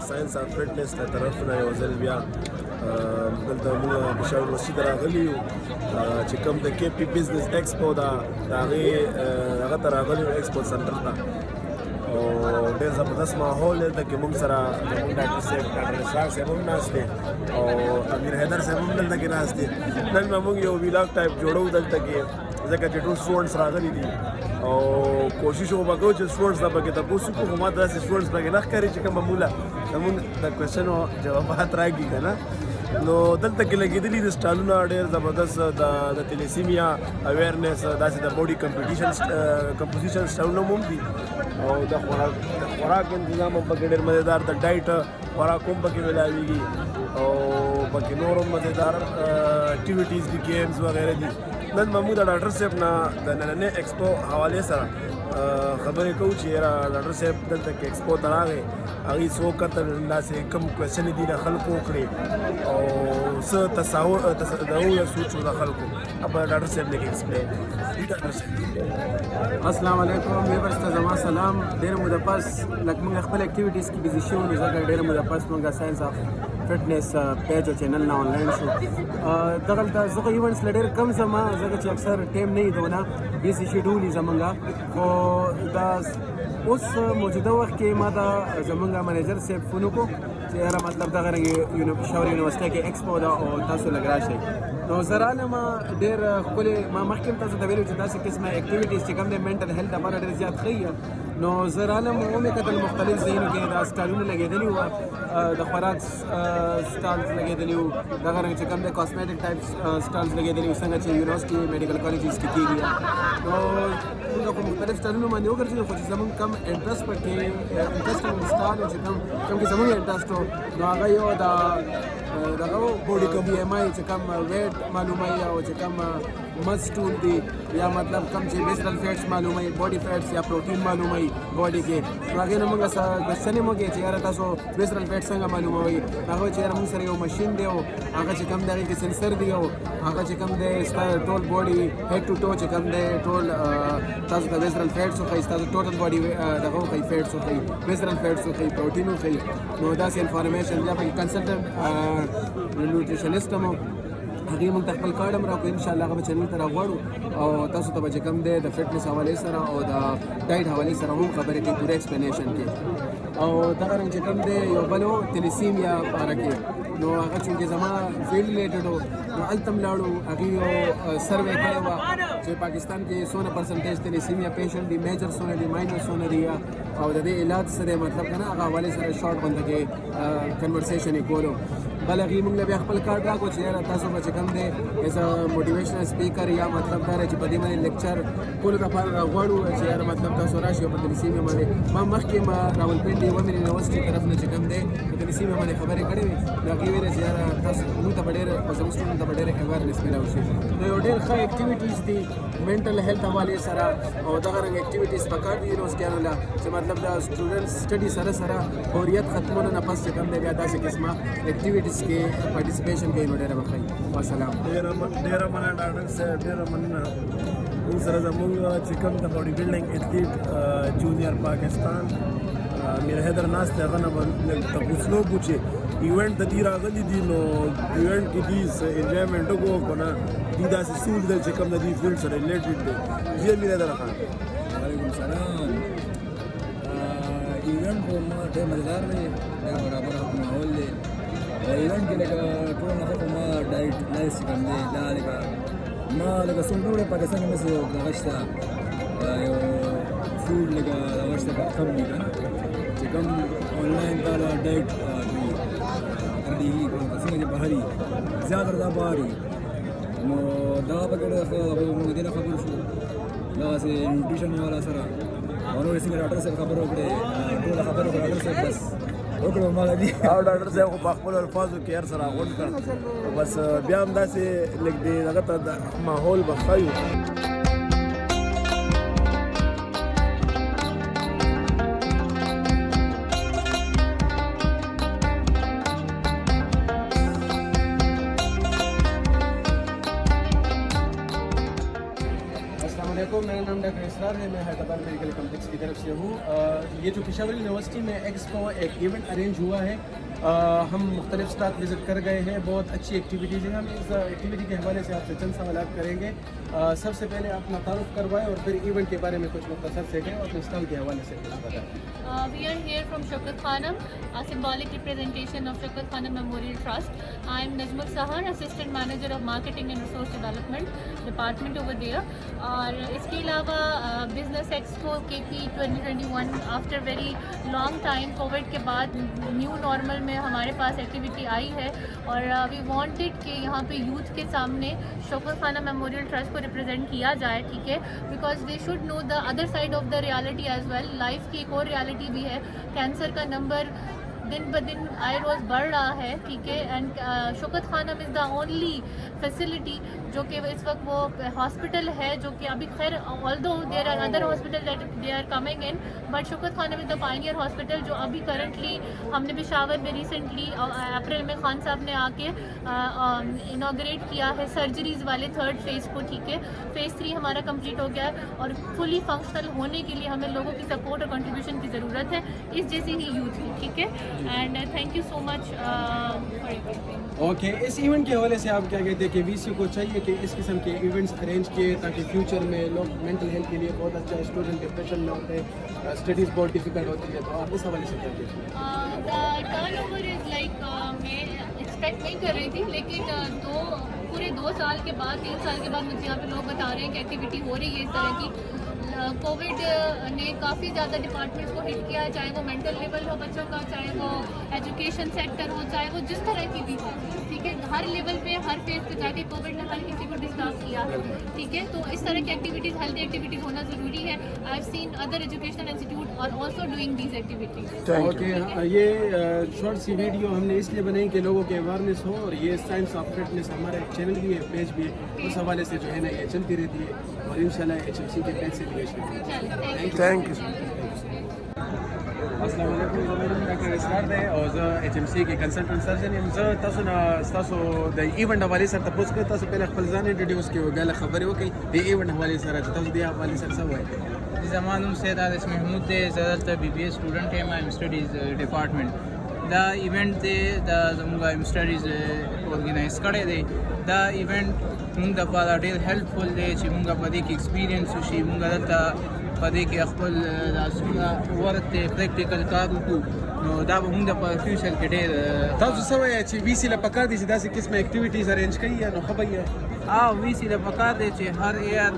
ساينس اف فټنس له طرف نه یو ځل بیا دلته موږ پېښور مسجد راغلي یو چې کوم د کې پی بزنس ایکسپو دا هغه ته راغلي یو ایکسپو سنټر ته او ډېر زبردست ماحول دی دلته کې موږ سره زموږ ډاکټر صاحب ډاکټر اسحاق صاحب هم ناست دی او امیر حیدر صاحب هم دلته کې ناست دی نن به موږ یو ویلاګ ټایپ جوړو دلته کې ځکه چې ټول سټوډنټس راغلي دي او کوشش وکړو چې سټوډنټس ته پکې تاسو کو هم داسې سټوډنټس پکې نه ښکاري چې کوم معموله زموږ د کوېشن او جوابات راکړي که نه نو دلته کې لګېدلي د سټالونه ډېر زبردست د تلیسیمیا اویرنس داسې د بوډي کمپوزیشن سټالونه هم دي او د خوراک انتظام هم پکې ډېر مزېدار د ډایټ خوراک هم پکې ملاویږي او پکې نور هم مزېدار اکټیویټیز دي گیمز وغیره دي نن به موږ د ډاکټر صاحب نه د نننۍ ایکسپو حوالې سره خبرې کوو چې یاره ډاکټر صاحب دلته کې ایکسپو ته راغی هغوی څو کتل داسې کوم کوېشنې دي د خلکو وکړې او څه تصور یا سوچ و د خلکو اب ډاکټر صاحب نے ایکسپلین ډاکټر صاحب السلام علیکم ویورز ته زما سلام ډېر موده پس لکه موږ خپل اکټیویټیز کې بیزي شو نو ځکه ډېر موده پس موږ ساينس اف فټنس پیج او چینل نه آنلاین شو دغلته زه خو ایونټس له ډېر کم ځم ځکه چې اکثر ټایم نه وي دونه بیزي شیډول یې زمونږ خو دا اوس موجوده وخت کې ما دا زمونږ منیجر صاحب فون وکړو چې یاره مطلب دغه رنګ پېښور یونیورسټۍ کې ایکسپو ده او تاسو لږ راشئ نو زه رالم ډېر ښکلې ما مخکې هم تاسو ته ویلي چې داسې قسمه اکټیویټیز چې کوم دی منټل هیلث لپاره ډېر زیات ښه نو زه رالم ومې کتل مختلف ځایونو کې دا سټالونه لګېدلي وو د خوراک سټالز لګېدلي وو دغه رنګ چې کوم دی کاسمیټک ټایپ سټالز لګېدلي وو څنګه چې یونیورسټي میډیکل کالجز کې کېږي نو موږ په مختلف سټالونو باندې وګرځېدو خو چې زموږ کم انټرسټ پکې انټرسټنګ سټال چې کوم کې زموږ انټرسټ و نو هغه یو دغه بوډي کوم بي ایم آی چې کوم ویټ معلوموي او چې کوم مس ټول دي یا مطلب کوم چې ویسرل فیټس معلوموي باډي فیټس یا پروټین معلوموي باډي کې نو هغې نه موږ کوېشنې مو کې چې یاره تاسو ویسرل فیټ څنګه معلوموي هغه چې یاره موږ سره یو مشین دی او هغه چې کوم دی هغې کې سینسر دی او هغه چې کوم دی ستا ټول باډي هیډ ټو ټو چې کوم دی ټول تاسو ته ویسرل فیټس وښایي ستاسو ټوټل باډي دغه وښایي فیټس وښایي ویسرل فیټس وښایي پروټین وښایي نو داسې انفارمیشن بیا پکې کنسلټنټ نیوټریشنسټ هم هغې موږ ته خپل کارډ هم راکړو انشاءالله هغه به چینل ته راغواړو او تاسو ته به چې کوم دی د فټنس حوالې سره او د ډایټ حوالې سره هم خبرې کوي پوره ایکسپلینیشن کې او دغه رنګ چې کوم دی یو بل و تلیسیمیا باره کې نو هغه چونکې زما فیلډ ریلیټډ و نو هلته هم لاړو هغې یو سروے کړی وه چې پاکستان کې څونه پرسنټیج تلیسیمیا پیشنټ دي میجر څونه دي ماینر څونه دي او د دې علاج څه دی مطلب که نه هغه حوالې سره شارټ غونډه کې کنورسیشن یې کولو بل هغې موږ له بیا خپل کارډ راکړو چې یاره تاسو به چې کوم دی ایز ا موټیویشنل سپیکر یا مطلب دا دی چې په دې باندې لیکچر کولو دپاره راغواړو چې یاره مطلب تاسو راشئ او په تلیسیمیا باندې ما مخکې راولپنډي ومن یونیورسټي طرف نه چې کوم دی په تلیسیمیا باندې خبرې کړې وې نو هغې ویلې چې یاره تاسو موږ ته به ډېر زموږ سټوډنټ ته به ډېر اویرنس میلاو شي نو یو ډېر ښه اکټیویټیز دي منټل هیلث حوالې سره او دغه رنګ اکټیویټیز پکار دي یونیورسټیانو له چې مطلب د سټوډنټ سټډي سره سره حریت ختمولو نه پس چې کوم دی بیا داسې قسمه اکټیویټیز کې پارټیسپیشن کوي نو ډېره به ښه وي والسلام ډېره مننه ډاکټر صاحب ډېره مننه موږ سره زموږ چې کوم د باډي بلډینګ ایتھلیټ جونیئر پاکستان میر حیدر ناست دی هغه نه به تپوس نه وکړو چې ایونټ د دې راغلي دي نو ایونټ کې دي انجوایمنټ وکړو که نه دي داسې څه ولیدل چې کوم د دې فیلډ سره ریلیټډ دی جی میر حیدر خان وعلیکم السلام ایونټ خو ما ډېر مزېدار دی ډېر برابر ماحول دی او ایونټ کې لکه ټول نفر خو ما ډایټ لایس کوم دی دا لکه ما لکه څوک نه وړی پاکستان کې مې دغه شته یو فوډ لکه دغه شته کم وي که نه چې کوم آنلاین تا ډایټ دی څنګه چې بهر وي زیاتره دا بهر وي نو دغه پکې موږ دې نه خبر شو دغسې نیوټریشن والا سره او نور څنګه ډاکټر صاحب خبرې وکړې ټوله خبرې وکړه ډاکټر صاحب بس وکړو ما دي او ډاکټر صاحب خو په خپلو الفاظو کې هر څه راغونډ کړ بس بیا هم داسې لږ دې هغه ته د ماحول به ښه وي मेरा नाम डॉक्टर इसरार है, मैं हैदराबाद मेडिकल कॉम्प्लेक्स की तरफ से हूँ। ये जो पेशावर यूनिवर्सिटी में एक्सपो एक इवेंट अरेंज हुआ है, हम मुख्तलिफ स्टाफ विज़िट कर गए हैं। बहुत अच्छी एक्टिविटीज़ हैं। हम इस एक्टिविटी के हवाले से आपसे चंद सवालात करेंगे। सबसे पहले अपना तारुफ करवाएं और फिर इवेंट के बारे में कुछ मुख्तसर से कहें और अपने स्टॉल के हवाले से कुछ बताएं। We are here from Shaukat Khanum, a symbolic representation of Shaukat Khanum Memorial Trust. I am Najmul Sahar, Assistant Manager of Marketing and Resource Development Department over there. और इसके अलावा Business Expo KP 2021 after very long time Covid के बाद new normal में हमारे पास एक्टिविटी आई है और we wanted कि यहाँ पे यूथ के सामने शौकत खानम मेमोरियल ट्रस्ट को रिप्रेजेंट किया जाए, ठीक है, because they should know the other side of the reality as well. Life की एक और रियलिटी भी है। कैंसर का नंबर दिन ब दिन आई रोज़ बढ़ रहा है, ठीक है, and Shaukat Khanum is the only facility जो कि इस वक्त वो हॉस्पिटल है जो कि अभी खैर although there are other hospital that they are coming in, but Shaukat Khanum is the pioneer hospital जो अभी करंटली हमने पेशावर में रिसेंटली अप्रैल में खान साहब ने आके इनाग्रेट किया है सर्जरीज़ वाले 3rd फेज़ को, ठीक है। फेज़ 3 हमारा कंप्लीट हो गया है और फुली फंक्शनल होने के लिए हमें लोगों की सपोर्ट और कंट्रीब्यूशन की ज़रूरत है, इस जैसी ही यूथ की, ठीक है। And thank you so much for everything. Okay, इस इवेंट के हवाले से आप क्या कहते हैं कि वीसी को चाहिए कि इस किस्म के इवेंट्स अरेंज किए ताकि फ्यूचर में लोग मेंटल हेल्थ के लिए बहुत अच्छा है, स्टूडेंट डिप्रेशन में होते हैं, स्टडीज़ बहुत डिफिकल्ट होती है, तो आप इस हवाले से क्या कहते हैं? द टर्नओवर इज़ लाइक मैं एक्सपेक्ट नहीं कर रही थी, लेकिन पूरे 2 साल के बाद 3 साल के बाद मुझे यहाँ पे लोग बता रहे हैं कि एक्टिविटी हो रही है इस तरह की। कोविड ने काफ़ी ज़्यादा डिपार्टमेंट्स को हिट किया है, चाहे वो मेंटल लेवल हो बच्चों का, चाहे वो एजुकेशन सेक्टर हो, चाहे वो जिस तरह की भी हो, ठीक है। हर लेवल पे हर फेज पे जाके कोविड ने हर किसी को डिस्टर्ब किया है, ठीक है। तो इस तरह की एक्टिविटीज़, हेल्दी एक्टिविटीज़ होना ज़रूरी है। I have seen other educational institute और also doing these activities. Okay, ये शॉर्ट सी वीडियो हमने इसलिए बनाई कि लोगों के अवेयरनेस हो, और ये साइंस ऑफ फिटनेस हमारा एक चैनल भी है, पेज भी है, उस हवाले से जो है ना ये चलती रहती है और इंशाल्लाह HMC के पेज से भी थैंक यू। अस्सलाम वालेकुम, ज़मीन डॉक्टर इसरार दे और ज़ HMC के कंसल्टेंट सर्जन یم ज़ تاسو نه تاسو د ایونت حواله سره تاسو کې تاسو په خپل ځان انټروډیوس کیو غل خبرې وکي د ایونت حواله سره تاسو د حواله سره څه وایي؟ زما نوم سید حارث محمود دی، زه دلته BBA سټوډنټ یم، ایم سټډیز ډپارټمنټ. دا ایونت دی دا زموږ ایم سټډیز اورګنایز کړی دی. دا ایونت موږ دپاره ډېر هیلپفل دی چې موږ په دې کې ایکسپیرینس وشي، موږ دلته په دې کې خپل لاسونه ورته پریکټیکل کار وکړو، نو دا به موږ دپاره فیوچر کې ډېر تاسو څه وایي چې VC له پکار دي چې داسې قسمه اکټیویټیز ارینج کړي یا نو ښه به یې؟ VC له پکار دی چې هر ایئر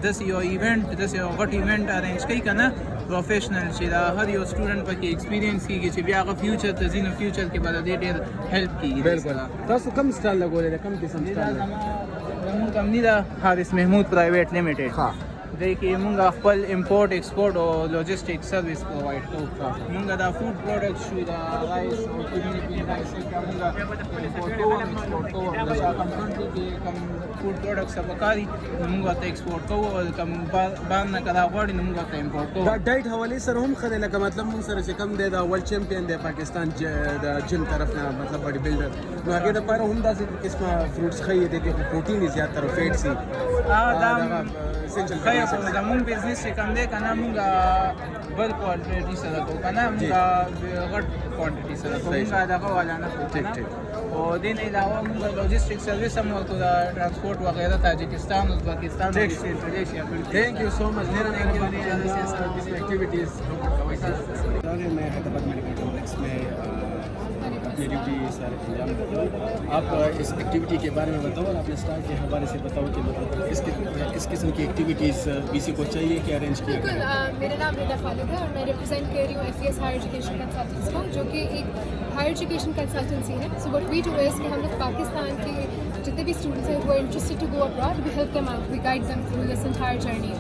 داسې یو ایونټ، داسې یو غټ ایونټ ارینج کوي که نه، پروفیشنل چې دا هر یو سټوډنټ پکې ایکسپیرینس کېږي چې بیا هغه فیوچر ته ځي، نو فیوچر کې به د دې ډېر هیلپ کېږي. بالکل. تاسو کوم سټال لګولی دی، کوم قسم سټال؟ زموږ کمپني ده حارث محمود پرایویټ لیمیټډ. ها، دې کې موږ خپل امپورټ ایکسپورټ او لوجسټیک سرویس پرووایډ کوو. موږ دا فوډ پروډکټ شو، دا رایس او کمیونټي رایس کا موږ امپورټ کوو، ایکسپورټ کوو. د شاکم کنټري کې کوم فوډ پروډکټس پکاري موږ ورته ایکسپورټ کوو، او کوم بار نه کدا غواړي نو موږ ورته امپورټ کوو. دا ډایټ حواله سره هم خره لکه مطلب موږ سره چې کم دی دا ورلد چمپیون دی پاکستان د جم طرف نه، مطلب باډي بلډر، نو هغه د پاره هم داسې قسمه فروټس خي دي کې پروټین زیات تر فیټ سي. دا خیر خو زموږ بزنس چې کوم دی که نه، موږ بل کوانټټي سره کوو که نه، موږ غټ کوانټټي سره کوو، موږ دغه والا نه کوو که نه. او دې نه علاوه موږ لوجسټیک سروس هم ورکوو، د ټرانسپورټ وغیره تاجکستان، ازبکستان، ملیشیا. Thank you so much. ډېره مهرباني activities मैं हैदराबाद मेडिकल कॉम्प्लेक्स में अपनी ड्यूटी सर अंजाम देता हूँ. आप इस एक्टिविटी के बारे में बताओ और अपने स्टाफ के हवाले से बताओ कि मतलब किस किस्म की एक्टिविटीज़ BC को चाहिए कि अरेंज किया? बिल्कुल, मेरा नाम रिदा खालिद है और मैं रिप्रेजेंट कर रही हूँ FES हायर एजुकेशन कंसल्टेंट्स को, जो कि एक हायर एजुकेशन कंसल्टेंसी है. So what we do is कि हम लोग पाकिस्तान के जितने भी स्टूडेंट्स हैं वो interested to go abroad, we help them out, we guide them through this entire journey.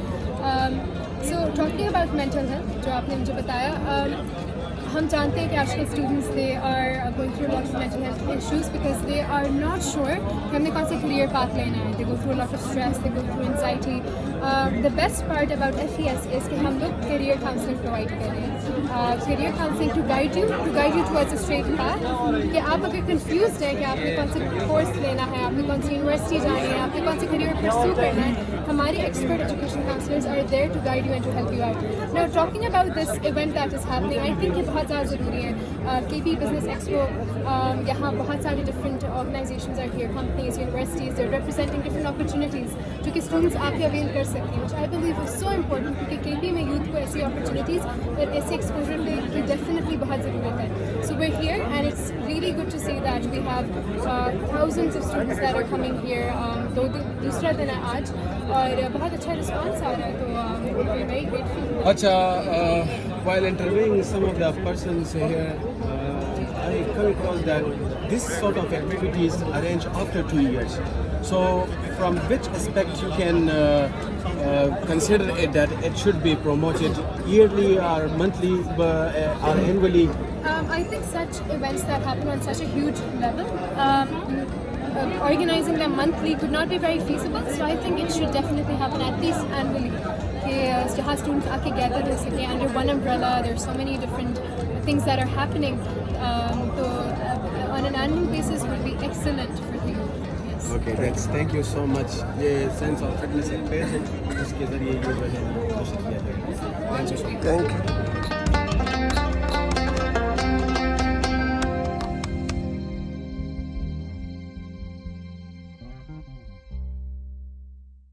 So talking about mental health, जो आपने मुझे बताया, हम जानते हैं कि आजकल students they are going through lot of mental health issues because they are not sure कि हमने कौन से करियर पाथ लेना है. They go through lot of stress, they go through anxiety. The best part about FES is कि हम लोग career counseling provide कर रहे हैं. Career counseling to guide you towards a straight path. कि आप अगर confused हैं कि आपने कौन सा course लेना है, आपने कौन सी university जानी है, आपने कौन सी career pursue करना है, हमारे expert education counselors are there to guide you and to help you out. Now talking about this event that is happening, I think ये बहुत ज़्यादा ज़रूरी है. KP Business Expo, यहाँ बहुत सारे different organizations are here, companies, universities, they're representing different opportunities जो कि students आके avail कर सकते हैं, which I believe is so important क्योंकि KP में youth को ऐसी opportunities और ऐसे exposure की definitely बहुत ज़रूरत है. So we're here and it's really good to see that we have thousands of students that are coming here. दूसरा दिन है आज और बहुत अच्छा response आ रहा है, तो we're very grateful. While interviewing some of the persons here, I come across that this sort of activities arranged after 2 years. So, from which aspect you can consider it that it should be promoted yearly or monthly or annually? I think such events that happen on such a huge level, organizing them monthly could not be very feasible. So I think it should definitely happen at least annually. जहाँ students आके gather हो सके under one umbrella. There are so many different things that are happening. So on an annual basis would be excellent for the youth. Yes. Okay, thank you so much. ये sense of fitness and passion इसके ज़रिए ये वजह कोशिश किया जाएगा. Thank you. Thank you.